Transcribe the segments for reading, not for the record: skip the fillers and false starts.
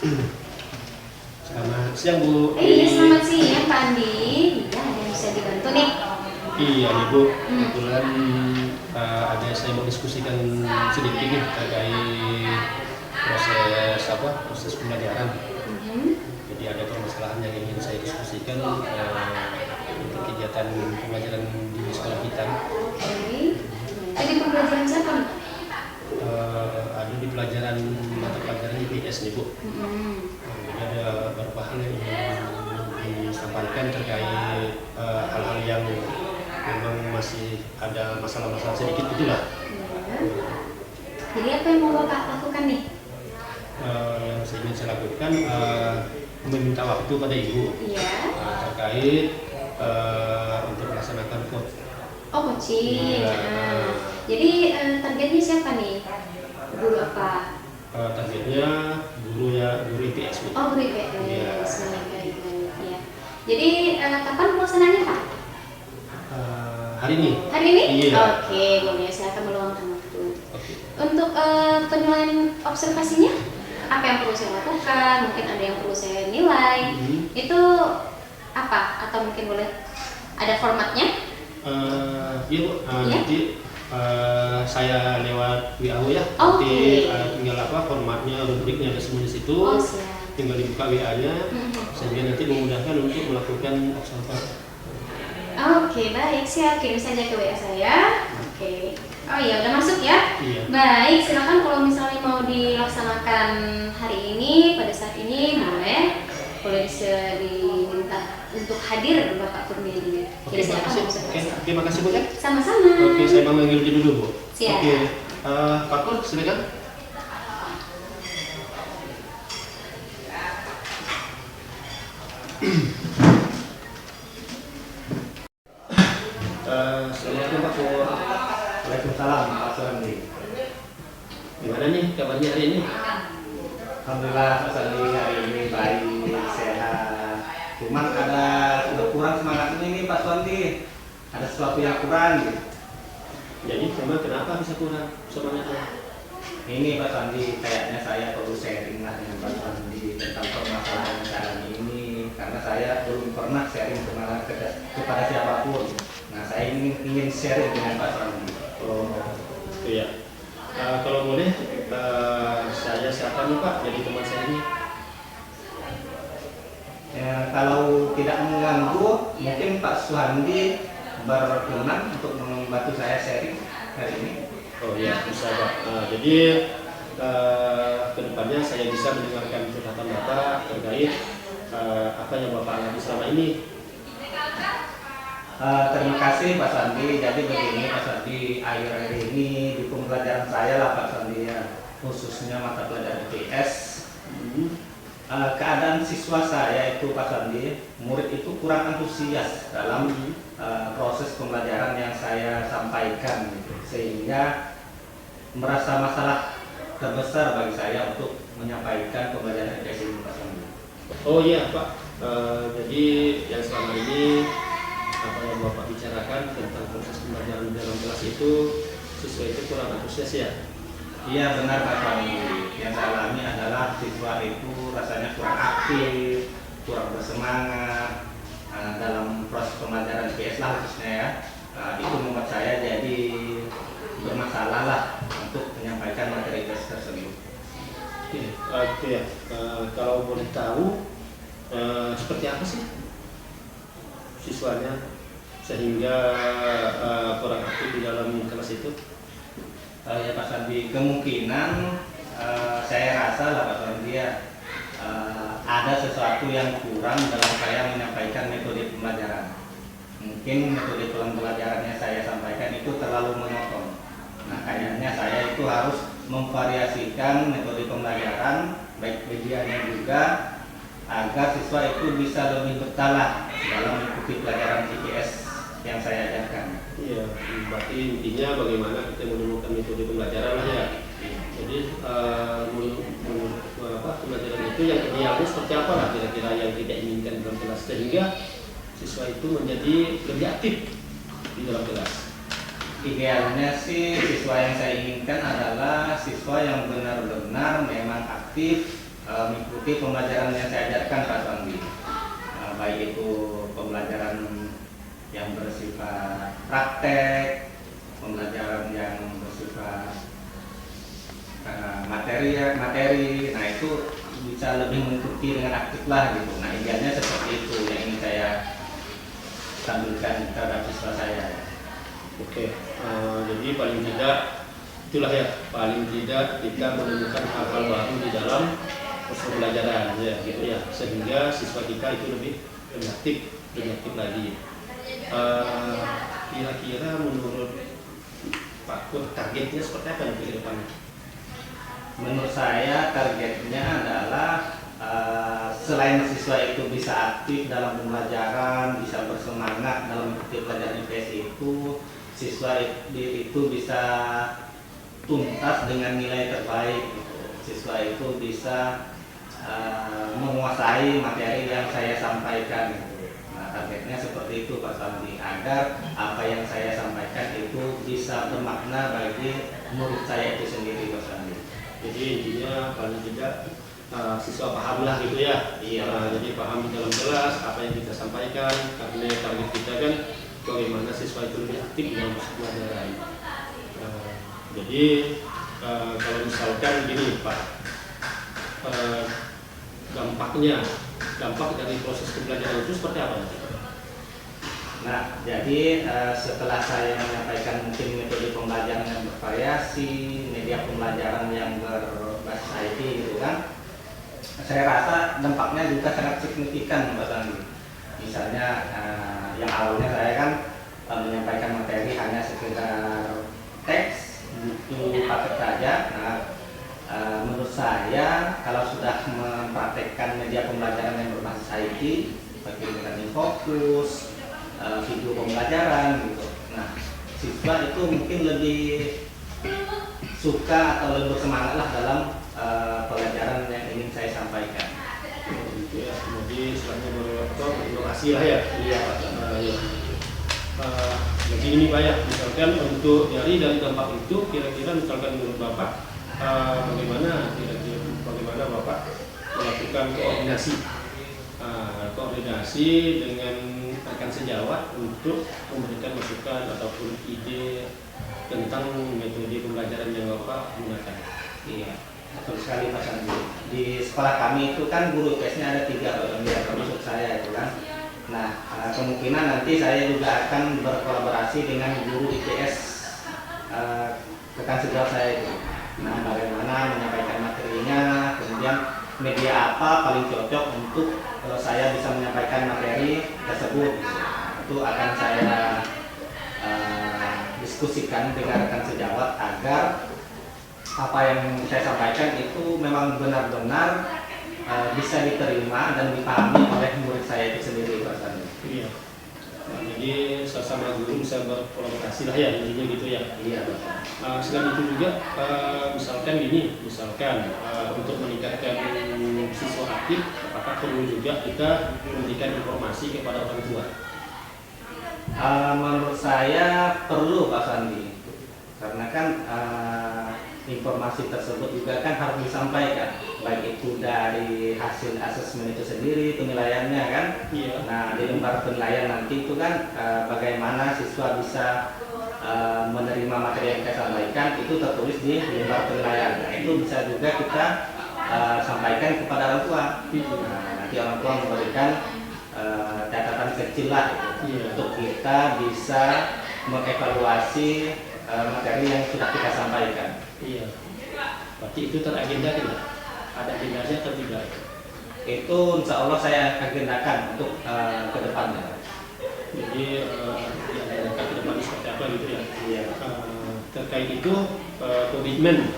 Selamat siang Bu. Iya, selamat siang Pak Andi. Iya, ada yang bisa dibantu nih? Iya nih Bu, kebetulan ada saya mau diskusikan sedikit nih terkait proses pembelajaran. Jadi ada permasalahan yang ingin saya diskusikan untuk kegiatan pembelajaran di sekolah kita. Oke. Jadi pembelajaran siapa nih? Ada di pelajaran mata pelajaran IPS nih Bu. Jadi ada beberapa hal yang ingin disampaikan terkait hal-hal yang memang masih ada masalah-masalah sedikit itulah. Jadi apa yang mau Bapak lakukan nih? Yang ingin saya lakukan meminta waktu pada Ibu terkait untuk melaksanakan coaching. Jadi targetnya siapa nih? Guru apa? Targetnya guru IPS Bu. Oh, guru IPS. Iya. Baik. Ya. Jadi kapan pelaksanaannya Pak? Hari ini. Hari ini? Iya. Oke, boleh. Saya akan meluangkan waktu. Oke. Untuk penilaian observasinya, apa yang perlu saya lakukan? Mungkin ada yang perlu saya nilai. Itu apa? Atau mungkin boleh ada formatnya? Iya Bu. Nanti saya lewat WA ya. Oke. Nanti tinggal formatnya, rubriknya ada semua di situ. Oh, siap. Tinggal dibuka WA-nya, sehingga nanti memudahkan untuk melakukan observasi. Oke, baik, siap. Kirim saja ke WA saya. Oke. Oh iya, udah masuk ya? Iya. Baik, silakan kalau misalnya mau dilaksanakan hari ini, pada saat ini boleh diminta untuk hadir Bapak Kurniadi. Oke, terima kasih Bu ya. Sama-sama. Oke, saya memanggil dulu Bu. Siap. Oke, Pak Kur, silakan. Assalamualaikum Pak Kur. Waalaikumsalam Pak Sandi. Gimana nih kabarnya hari ini? Alhamdulillah Pak Sandi hari ini baik, sehat. Cuman ada kurang semangatnya ini Pak Sandi. Ada sesuatu yang kurang gitu. Jadi memang kenapa bisa kurang semangatnya? Ini Pak Sandi, kayaknya saya perlu sharing lah dengan Pak Sandi tentang permasalahan yang saya alami ini. Karena saya belum pernah sharing kepada siapapun. Nah, saya ingin sharing dengan Pak Sandi. Oh, iya. Kalau boleh, saya siapa nih Pak? Jadi teman saya ini. Ya, kalau tidak mengganggu, mungkin Pak Suhandi berkenan untuk membantu saya sharing hari ini. Oh iya, bisa Pak. Jadi kedepannya saya bisa mendengarkan curhatan Bapak terkait apa yang Bapak alami selama ini. Terima kasih Pak Sandi. Jadi begini Pak Sandi, akhir-akhir ini di pembelajaran saya lah Pak Sandi ya, khususnya mata pelajaran IPS. Keadaan siswa saya itu Pak Sandi, murid itu kurang antusias dalam proses pembelajaran yang saya sampaikan, gitu. Sehingga merasa masalah terbesar bagi saya untuk menyampaikan pembelajaran IPS ini Pak Sandi. Oh iya Pak, jadi yang selama ini apa yang Bapak bicarakan tentang proses pembelajaran dalam kelas itu siswa itu kurang antusias ya? Iya benar Pak Sandi. Yang saya alami adalah siswa itu rasanya kurang aktif, kurang bersemangat dalam proses pembelajaran IPS lah khususnya ya. Itu membuat saya jadi bermasalah lah untuk menyampaikan materi IPS tersebut. Oke ya. Kalau boleh tahu seperti apa sih siswanya sehingga kurang aktif di dalam kelas itu? Ya Pak Sandi, kemungkinan saya rasa lah Pak Sandi ya, ada sesuatu yang kurang dalam saya menyampaikan metode pembelajaran. Mungkin metode pembelajarannya saya sampaikan itu terlalu monoton. Nah, kayaknya saya itu harus memvariasikan metode pembelajaran baik medianya juga agar siswa itu bisa lebih betah dalam mengikuti pelajaran IPS yang saya ajarkan. Iya, berarti intinya bagaimana kita menemukan metode pembelajaran lah ya. Jadi pembelajaran itu yang idealnya seperti apa lah kira-kira yang tidak inginkan dalam kelas sehingga siswa itu menjadi lebih aktif di dalam kelas. Idealnya sih siswa yang saya inginkan adalah siswa yang benar-benar memang aktif mengikuti pembelajaran yang saya ajarkan Pak Suandi. Baik itu pembelajaran yang bersifat praktek, pembelajaran yang bersifat materi. Nah itu bisa lebih mengikuti dengan aktif lah gitu. Nah idealnya seperti itu yang ingin saya tampilkan terhadap siswa saya. Oke, jadi paling tidak itulah ya, paling tidak kita menemukan hal-hal baru di dalam proses pembelajaran ya, gitu ya, sehingga siswa kita itu lebih aktif lagi. Kira-kira menurut Pak Kur targetnya seperti apa nanti ke depannya? Menurut saya targetnya adalah selain siswa itu bisa aktif dalam pembelajaran, bisa bersemangat dalam mengikuti pelajaran IPS itu, siswa itu bisa tuntas dengan nilai terbaik. Siswa itu bisa menguasai materi yang saya sampaikan. Nah, targetnya seperti itu Pak Sandi, agar apa yang saya sampaikan itu bisa bermakna bagi murid saya itu sendiri Pak Sandi. Jadi intinya paling tidak siswa paham lah gitu ya. Iya. Jadi paham di dalam kelas apa yang kita sampaikan, karena target kita kan bagaimana siswa itu lebih aktif dalam pelajaran. Jadi kalau misalkan gini Pak, dampak dari proses pembelajaran itu seperti apa nanti? Nah, jadi setelah saya menyampaikan mungkin metode pembelajaran yang bervariasi, media pembelajaran yang berbasis IT gitu kan, saya rasa dampaknya juga sangat signifikan Mbak Sandi. Misalnya yang awalnya saya kan menyampaikan materi hanya sekedar teks, buku paket saja. Nah, menurut saya kalau sudah mempraktekkan media pembelajaran yang berbasis IT, seperti learning fokus, video pembelajaran gitu. Nah, siswa itu mungkin lebih suka atau lebih bersemangat lah dalam pelajaran yang ingin saya sampaikan. Gitu ya, jadi istilahnya berinovasi lah ya. Iya Pak. Ya. Jadi ini Pak ya, misalkan untuk dari dampak itu kira-kira misalkan menurut Bapak bagaimana Bapak melakukan koordinasi dengan rekan sejawat untuk memberikan masukan ataupun ide tentang metode pembelajaran yang Bapak gunakan. Iya, betul sekali Pak Sandi. Di sekolah kami itu kan guru IPS-nya ada 3 ya, termasuk saya itu kan. Nah, kemungkinan nanti saya juga akan berkolaborasi dengan guru IPS rekan sejawat saya itu. Nah, bagaimana menyampaikan materinya, kemudian media apa paling cocok untuk saya bisa menyampaikan materi tersebut. Itu akan saya diskusikan dengan rekan sejawat agar apa yang saya sampaikan itu memang benar-benar bisa diterima dan dipahami oleh murid saya itu sendiri Pak Sandi. Iya. Nah, jadi sesama guru bisa berkolaborasi lah ya, intinya gitu ya. Iya. Selain itu juga misalkan untuk meningkatkan siswa aktif, apakah perlu juga kita memberikan informasi kepada orang tua? Menurut saya perlu Pak Sandi, karena kan informasi tersebut juga kan harus disampaikan, baik itu dari hasil asesmen itu sendiri, penilaiannya kan. Iya. Nah, di lembar penilaian nanti itu kan bagaimana siswa bisa menerima materi yang kita sampaikan itu tertulis di lembar penilaian. Nah, itu bisa juga kita sampaikan kepada orang tua. Nah, nanti orang tua memberikan catatan kecil lah untuk kita bisa mengevaluasi materi yang sudah kita sampaikan. Iya. Berarti itu teragendakan ya? Ada agendanya atau tidak? Itu insya Allah saya agendakan untuk ke depannya. Jadi diagendakan ke depan seperti apa gitu ya? Iya. Terkait itu komitmen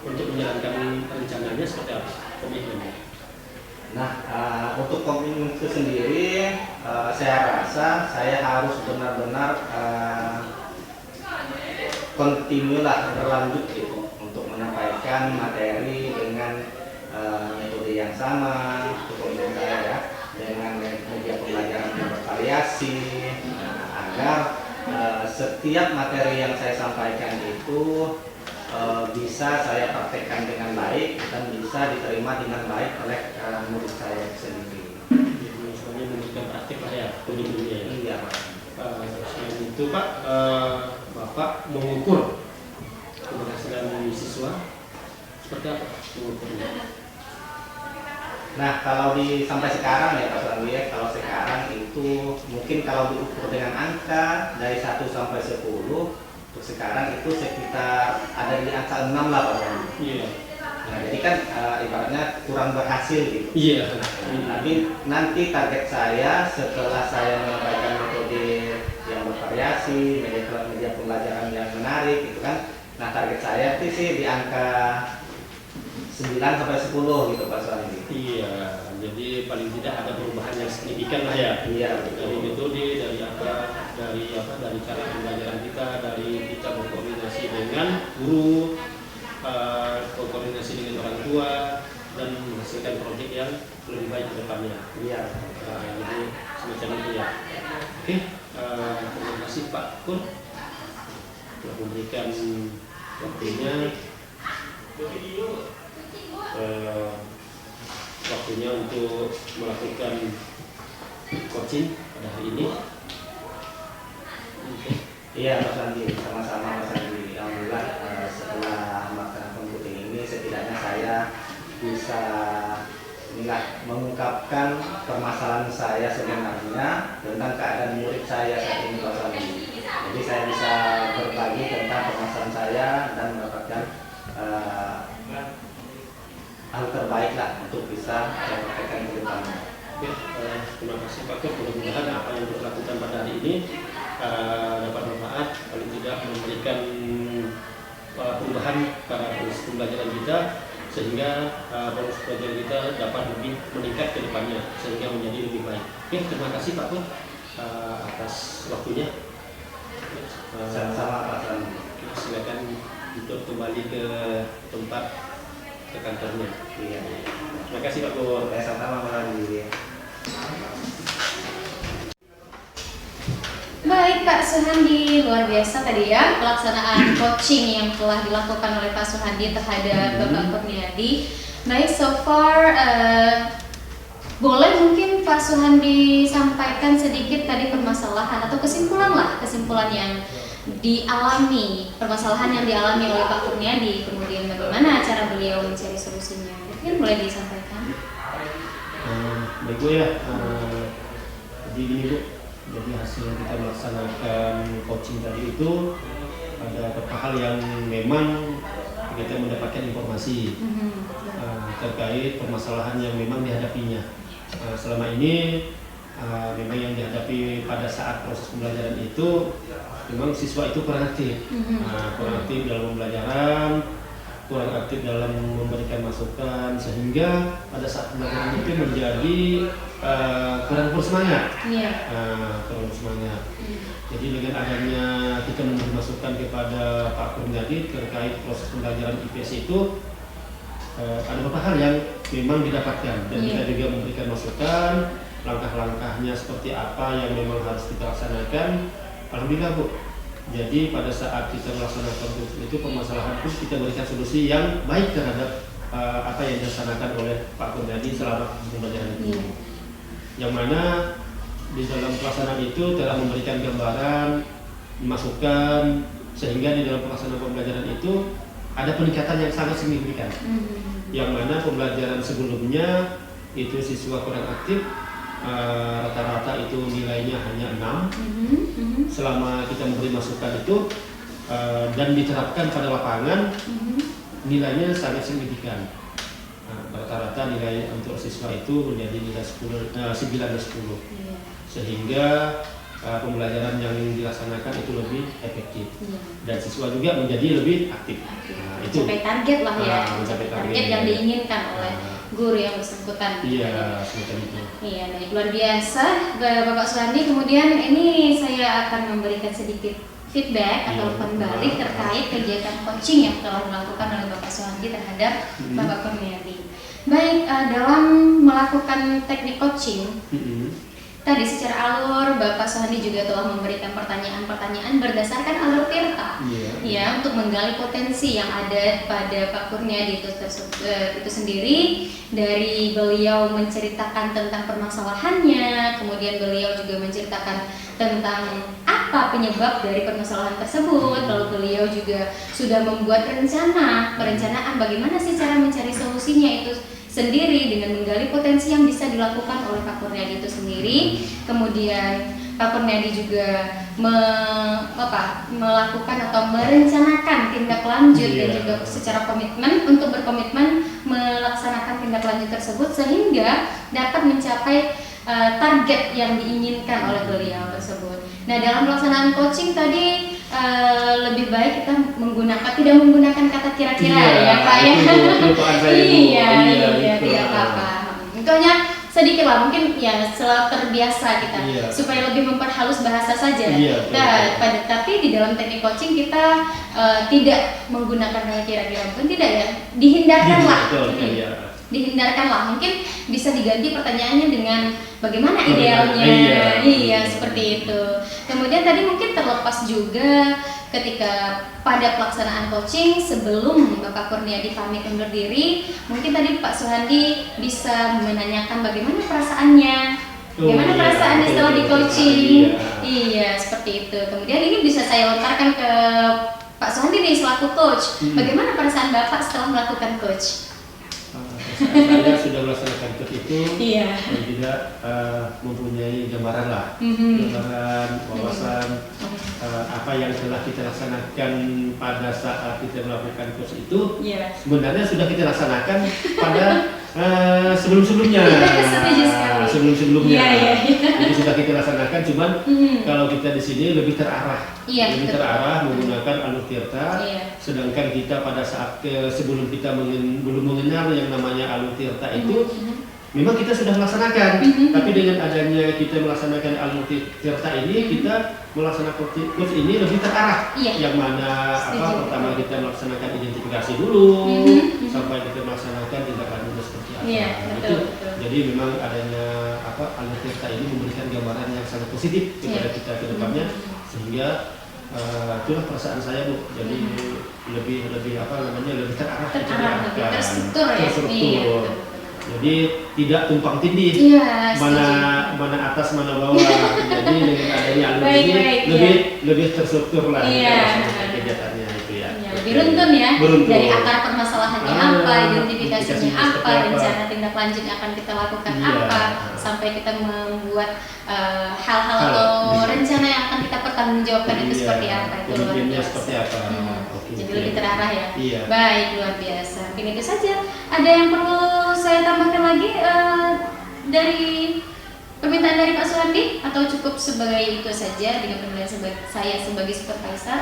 untuk menjalankan rencananya seperti apa? Komitmennya? Nah, untuk komitmen itu sendiri, saya rasa saya harus benar-benar kontinu lah, berlanjut gitu untuk menyampaikan materi dengan metode yang sama, untuk saya ya, dengan media pembelajaran yang bervariasi, agar setiap materi yang saya sampaikan itu bisa saya praktekkan dengan baik dan bisa diterima dengan baik oleh murid saya sendiri. Jadi semuanya memberikan praktik lah ya, kuliah ya. Iya Pak. Selain itu Pak, Bapak mengukur keberhasilan siswa seperti apa mengukurnya? Nah kalau sampai sekarang ya Pak Suhardi ya, kalau sekarang itu mungkin kalau diukur dengan angka dari 1 sampai 10, untuk sekarang itu sekitar ada di angka 6 lah Pak Suhardi. Iya. Nah jadi kan ibaratnya kurang berhasil gitu. Iya. Tapi nanti target saya setelah saya menyampaikan metode yang bervariasi, media pembelajaran yang menarik gitu kan. Nah target saya itu sih di angka 9 sampai 10 gitu Pak Suhardi. Iya, jadi paling tidak ada perubahan yang signifikan lah ya. Iya, Dari metode, dari dari cara pembelajaran kita, dari kita berkoordinasi dengan guru, berkoordinasi dengan orang tua, dan menghasilkan proyek yang lebih baik ke depannya. Iya. Jadi semacam itu ya. Oke, terima kasih Pak Kun telah memberikan waktunya. Waktunya untuk melakukan coaching pada hari ini. Iya Mas Andi, sama-sama Mas Andi. Alhamdulillah setelah melaksanakan coaching ini setidaknya saya bisa mengungkapkan permasalahan saya sebenarnya tentang keadaan murid saya saat ini Mas Andi. Jadi saya bisa berbagi tentang permasalahan saya dan mendapatkan hal terbaik lah untuk bisa saya praktekkan ke depannya. Oke, terima kasih Pak Kur. Mudah-mudahan apa yang kita lakukan pada hari ini dapat manfaat, paling tidak memberikan perubahan pada proses pembelajaran kita, sehingga proses pembelajaran kita dapat lebih meningkat ke depannya, sehingga menjadi lebih baik. Oke, terima kasih Pak Kur atas waktunya. Sama-sama Pak Sandi. Silakan untuk kembali ke tempat ke kantornya. Iya. Terima kasih Pak Kur. Sama-sama Pak Sandi. Baik Pak Suhandi, luar biasa tadi ya pelaksanaan coaching yang telah dilakukan oleh Pak Suhandi terhadap Bapak Kurniadi. Baik, so far boleh mungkin Pak Suhandi sampaikan sedikit tadi permasalahan atau kesimpulan yang dialami, permasalahan yang dialami oleh Pak Kurniadi, kemudian bagaimana cara beliau mencari solusinya. Mungkin boleh disampaikan. Baik Bu ya, jadi gini Bu, jadi hasil kita melaksanakan coaching tadi itu ada beberapa hal yang memang kita mendapatkan informasi terkait permasalahan yang memang dihadapinya. Selama ini memang yang dihadapi pada saat proses pembelajaran itu memang siswa itu kurang aktif, kurang aktif dalam pembelajaran, kurang aktif dalam memberikan masukan, sehingga pada saat pembelajaran itu menjadi kurang bersemangat, kurang bersemangat. Jadi dengan adanya kita memberi masukan kepada Pak Kurniadi terkait proses pembelajaran IPS itu ada beberapa hal yang memang didapatkan, dan kita juga memberikan masukan langkah-langkahnya seperti apa yang memang harus kita laksanakan. Alhamdulillah Bu, jadi pada saat kita melaksanakan itu permasalahan itu kita berikan solusi yang baik terhadap apa yang dilaksanakan oleh Pak Kurniadi selama pembelajaran itu. Yang mana di dalam pelaksanaan itu telah memberikan gambaran, masukan, sehingga di dalam pelaksanaan pembelajaran itu ada peningkatan yang sangat signifikan. Yang mana pembelajaran sebelumnya itu siswa kurang aktif, rata-rata itu nilainya hanya 6. Selama kita memberi masukan itu dan diterapkan pada lapangan, nilainya sangat signifikan. Rata-rata nilai untuk siswa itu menjadi nilai 9 dan 10, sehingga pembelajaran yang dilaksanakan itu lebih efektif, dan siswa juga menjadi lebih aktif. Itu mencapai target lah ya, mencapai target yang diinginkan oleh guru yang bersangkutan. Iya, semacam itu. Iya, baik, luar biasa Bapak Suhandi. Kemudian ini saya akan memberikan sedikit feedback atau kembali terkait kegiatan coaching yang telah dilakukan oleh Bapak Suhandi terhadap Bapak Kurniadi. Baik, dalam melakukan teknik coaching, tadi secara alur Bapak Suhandi juga telah memberikan pertanyaan-pertanyaan berdasarkan alur tirta. Ya, untuk menggali potensi yang ada pada Pak Kurniadi itu sendiri. Dari beliau menceritakan tentang permasalahannya, kemudian beliau juga menceritakan tentang apa penyebab dari permasalahan tersebut. Lalu beliau juga sudah membuat perencanaan bagaimana sih cara mencari solusinya itu sendiri dengan menggali potensi yang bisa dilakukan oleh Pak Kurniadi itu sendiri. Kemudian Pak Kurniadi juga melakukan atau merencanakan tindak lanjut dan juga secara komitmen untuk berkomitmen melaksanakan tindak lanjut tersebut sehingga dapat mencapai target yang diinginkan oleh beliau tersebut. Nah, dalam pelaksanaan coaching tadi lebih baik kita tidak menggunakan kata kira-kira ya Pak ya. Iya, tidak apa-apa. Itu hanya sedikit lah, mungkin ya selalu terbiasa kita supaya lebih memperhalus bahasa saja. Tapi di dalam teknik coaching kita tidak menggunakan kata kira-kira, mungkin tidak ya, dihindarkanlah. Dihindarkanlah, mungkin bisa diganti pertanyaannya dengan bagaimana idealnya. Iya, seperti itu. Kemudian tadi mungkin terlepas juga ketika pada pelaksanaan coaching sebelum Bapak Kurniadi pamit undur diri, mungkin tadi Pak Suhandi bisa menanyakan bagaimana perasaannya. Bagaimana perasaannya setelah di coaching? Iya, seperti itu. Kemudian ini bisa saya lontarkan ke Pak Suhandi nih selaku coach. Bagaimana perasaan Bapak setelah melakukan coach? Saya sudah melaksanakan coach itu dan tidak mempunyai gambaran lah, gambaran wawasan apa yang telah kita laksanakan pada saat kita melakukan coach itu sebenarnya sudah kita laksanakan pada sebelum-sebelumnya. Itu sudah kita laksanakan, cuman kalau kita di sini lebih terarah, menggunakan alur tirta. Sedangkan kita pada saat sebelum kita belum mengenal yang namanya alur tirta itu, memang kita sudah melaksanakan. Tapi dengan adanya kita melaksanakan alur tirta ini, kita melaksanakan coach ini lebih terarah. Yang mana pertama kita melaksanakan identifikasi dulu, sampai kita melaksanakan tindak lanjut seperti apa. Betul. Jadi memang adanya alur tirta ini memberikan gambaran yang sangat positif kepada kita ke depannya, sehingga itulah perasaan saya, Bu. Jadi lebih terarah, lebih terstruktur. Jadi tidak tumpang tindih, mana atas mana bawah. Jadi dengan adanya alur ini lebih terstruktur lah kegiatannya itu ya. Lebih runtun ya. Dari akar permasalahannya apa, identifikasinya apa, rencana tindak lanjut yang akan kita lakukan apa, sampai kita membuat hal-hal atau rencana yang akan kita pertanggungjawabkan itu seperti apa, itu luar biasa. Jadi lebih terarah ya. Baik, luar biasa. Mungkin itu saja. Ada yang perlu saya tambahkan lagi dari permintaan dari Pak Suhandi, atau cukup sebagai itu saja dengan penilaian saya sebagai supervisor?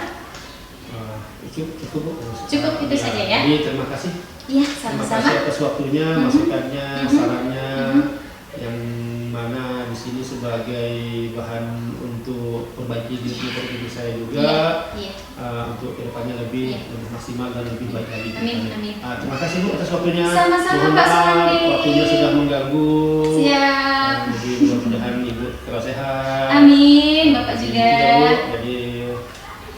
Cukup itu saja ya. Jadi terima kasih. Iya, sama-sama. Terima kasih atas waktunya, masukannya, sarannya, yang mana di sini sebagai bahan untuk perbaiki diri saya juga, untuk kedepannya lebih maksimal dan lebih baik lagi. Amin. Terima kasih Bu atas waktunya. Sama-sama Pak Suhandi. Waktunya sudah mengganggu. Siap. Jadi mudah-mudahan Ibu terus sehat. Amin, Bapak juga. Jadi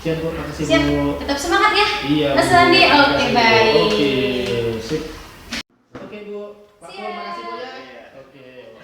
siap Bu, makasih Siap. Bu. Tetap semangat ya. Iya. Mas Suhandi, oke baik. Oke, sip. Oke Bu, Pak Pur, makasih Bu ya. Oke.